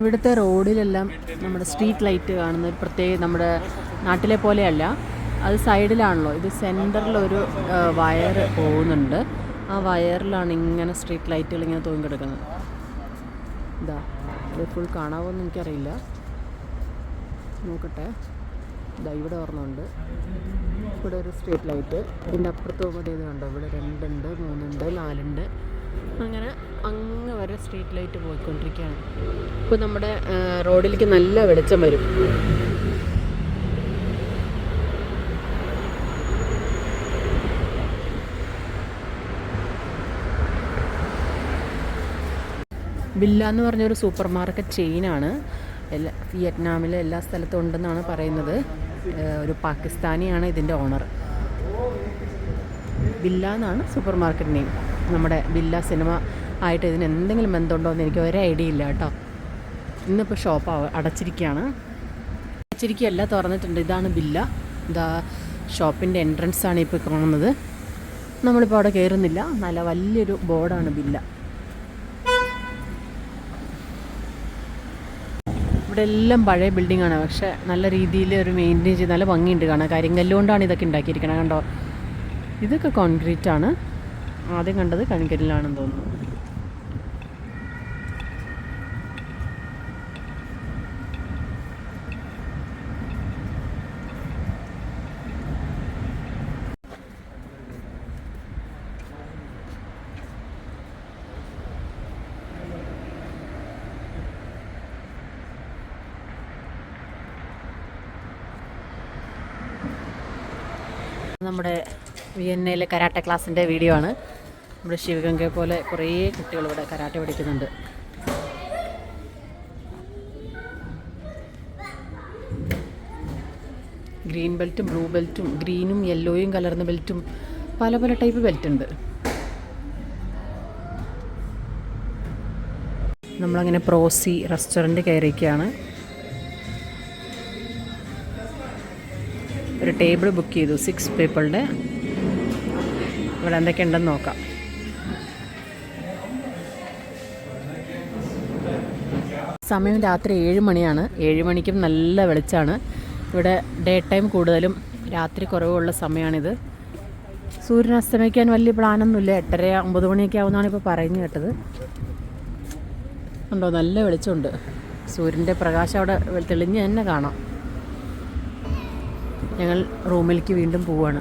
ഇവിടുത്തെ റോഡിലെല്ലാം നമ്മുടെ street light കാണുന്ന ഒരു പ്രത്യേക നമ്മുടെ നാട്ടിലെ പോലെയല്ല. അത് സൈഡിലാണല്ലോ, ഇത് സെൻറ്ററിലൊരു വയർ പോകുന്നുണ്ട്. ആ വയറിലാണ് ഇങ്ങനെ സ്ട്രീറ്റ് ലൈറ്റുകൾ ഇങ്ങനെ തൂങ്ങി കിടക്കുന്നത്. ഇതാ ഇത് ഫുൾ കാണാമോയെന്ന് എനിക്കറിയില്ല, നോക്കട്ടെ. ഇതാ ഇവിടെ ഓർമ്മയുണ്ട്, ഇവിടെ ഒരു സ്ട്രീറ്റ് ലൈറ്റ്. ഇതിൻ്റെ അപ്പുറത്ത് പോകുമ്പോൾ ഇത് കണ്ടോ, ഇവിടെ 2 ഉണ്ട്, 3 ഉണ്ട്, 4 ഉണ്ട്, അങ്ങനെ അങ്ങ് വരെ സ്ട്രീറ്റ് ലൈറ്റ് പോയിക്കൊണ്ടിരിക്കുകയാണ്. ഇപ്പോൾ നമ്മുടെ റോഡിലേക്ക് നല്ല വെളിച്ചം വരും. ബില്ല എന്ന് പറഞ്ഞൊരു സൂപ്പർ മാർക്കറ്റ് ചെയിനാണ്. വിയറ്റ്നാമിലെ എല്ലാ സ്ഥലത്തും ഉണ്ടെന്നാണ് പറയുന്നത്. ഒരു പാകിസ്ഥാനിയാണ് ഇതിൻ്റെ ഓണർ. ബില്ല എന്നാണ് സൂപ്പർ മാർക്കറ്റ് നെയിം. നമ്മുടെ ബില്ല സിനിമ ആയിട്ട് ഇതിന് എന്തെങ്കിലും ബന്ധമുണ്ടോ എന്ന് എനിക്ക് ഒരു ഐഡിയ ഇല്ല കേട്ടോ. ഇന്നിപ്പോൾ ഷോപ്പ് അടച്ചിരിക്കുകയാണ്. അടച്ചിരിക്കുകയല്ല, തുറന്നിട്ടുണ്ട്. ഇതാണ് ബില്ല. ഇതാ ഷോപ്പിൻ്റെ എൻട്രൻസ് ആണ് ഇപ്പോൾ കാണുന്നത്. നമ്മളിപ്പോൾ അവിടെ കയറുന്നില്ല. നല്ല വലിയൊരു ബോർഡാണ് ബില്ല. ഇവിടെ എല്ലാം പഴയ ബിൽഡിങ്ങാണ്, പക്ഷേ നല്ല രീതിയിൽ ഒരു മെയിൻറ്റെയിൻ ചെയ്ത് നല്ല ഭംഗിയുണ്ട് കാണാൻ. കരിങ്കല്ലുകൊണ്ടാണ് ഇതൊക്കെ ഉണ്ടാക്കിയിരിക്കണം. കണ്ടോ, ഇതൊക്കെ കോൺക്രീറ്റ് ആണ്. ആദ്യം കണ്ടത് കരിങ്കല്ലാണെന്ന് തോന്നുന്നു. നമ്മുടെ വിയന്നയിലെ കരാട്ടെ ക്ലാസ്സിൻ്റെ വീഡിയോ ആണ്. നമ്മുടെ ശിവഗംഗയെ പോലെ കുറേ കുട്ടികൾ ഇവിടെ കരാട്ടെ പഠിക്കുന്നുണ്ട്. ഗ്രീൻ ബെൽറ്റും ബ്ലൂ ബെൽറ്റും ഗ്രീനും യെല്ലോയും കലർന്ന ബെൽറ്റും പല പല ടൈപ്പ് ബെൽറ്റ് ഉണ്ട്. നമ്മളങ്ങനെ പ്രോസി റെസ്റ്റോറൻറ്റ് കയറിയൊക്കെയാണ്. ഒരു ടേബിൾ ബുക്ക് ചെയ്തു 6 പീപ്പിളുടെ. ഇവിടെ എന്തൊക്കെ ഉണ്ടെന്ന് നോക്കാം. സമയം രാത്രി 7 മണിയാണ്. 7 മണിക്കും നല്ല വെളിച്ചമാണ്. ഇവിടെ ഡേ ടൈം കൂടുതലും രാത്രി കുറവുള്ള സമയമാണിത്. സൂര്യൻ അസ്തമിക്കാൻ വലിയ പ്ലാനൊന്നുമില്ല. 8:30 9 മണിയൊക്കെ ആവുമെന്നാണ് ഇപ്പോൾ പറഞ്ഞു കേട്ടത്. ഉണ്ടോ, നല്ല വെളിച്ചമുണ്ട്. സൂര്യൻ്റെ പ്രകാശം അവിടെ തെളിഞ്ഞ് തന്നെ കാണാം. ഞങ്ങൾ റൂമിലേക്ക് വീണ്ടും പോവുകയാണ്.